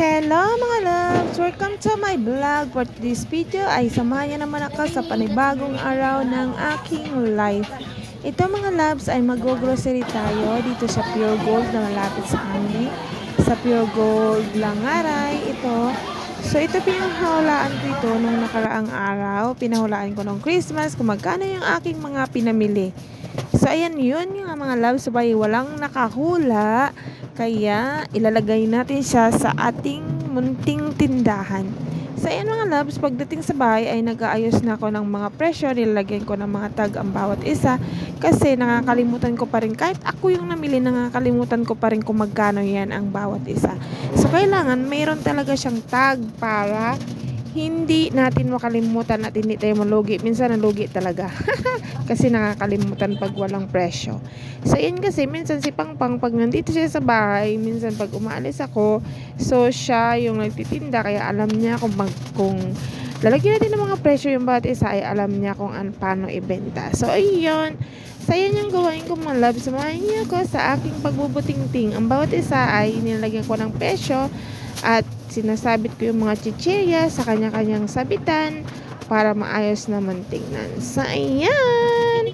Hello mga loves! Welcome to my vlog. For this video ay samahan naman ako sa panibagong araw ng aking life. Ito mga loves ay mag-grocery tayo dito sa Pure Gold na malapit sa amin. Sa Pure Gold Langaray ito. So ito pinahulaan ko ito nung nakaraang araw. Pinahulaan ko nung Christmas kung magkano yung aking mga pinamili. So ayan yun yung mga loves. Sabay walang nakahula. Kaya ilalagay natin siya sa ating munting tindahan. So ayan mga loves, pagdating sa bahay ay nag-aayos na ako ng mga presyo. Nilalagyan ko ng mga tag ang bawat isa. Kasi nakakalimutan ko pa rin, kahit ako yung namili, nakakalimutan ko pa rin kung magkano yan ang bawat isa. So kailangan mayroon talaga siyang tag para hindi natin makalimutan at hindi tayo malugi. Minsan nalugi talaga. Kasi nakakalimutan pag walang presyo. So yun kasi minsan si Pangpang pag nandito siya sa bahay, minsan pag umaalis ako, so siya yung nagtitinda kaya alam niya kung lalagyan natin ng mga presyo yung bawat isa ay alam niya kung paano ibenta. So ayun. So yan yung gawain ko mga love. Samahan niyo ako sa aking pagbubutingting. Ang bawat isa ay nilalagyan ko ng presyo at sinasabit ko yung mga chichirya sa kanya-kanyang sabitan para maayos naman tingnan. So, ayan!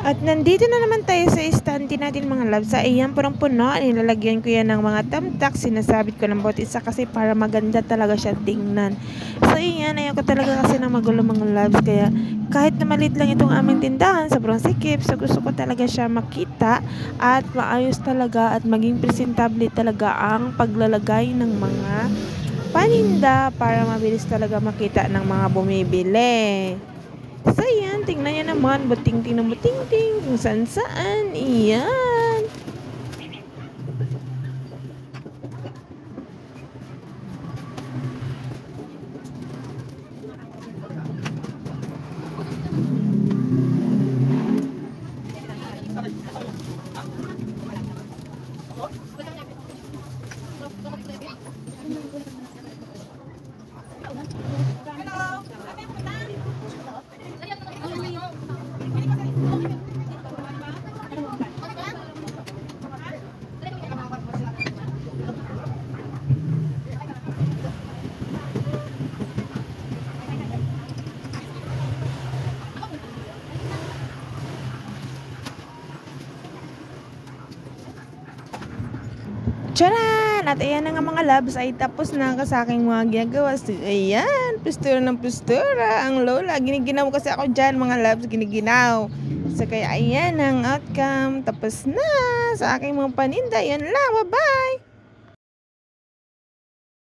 At nandito na naman tayo sa stand natin mga loves. Ayan, punong-puno. Nilalagyan ko yan ng mga tamtak. Sinasabit ko ng bawat isa kasi para maganda talaga siya tingnan. So ayan, ayoko talaga kasi ng magulo mga loves. Kaya kahit na maliit lang itong aming tindahan, sobrang sikip. So gusto ko talaga siya makita at maayos talaga at maging presentable talaga ang paglalagay ng mga paninda para mabilis talaga makita ng mga bumibili. So, yan. Tingnan nyo naman. Buting-ting na buting-ting. Kung saan-saan. Iyan. Tcharan! At ayan na nga mga loves, ay tapos na ka sa aking mga ginagawa. So, ayan, postura ng postura. Ang lola, giniginaw kasi ako dyan mga loves, giniginaw. So kaya ayan ang outcome. Tapos na sa aking mga paninda. Yan lang, bye-bye!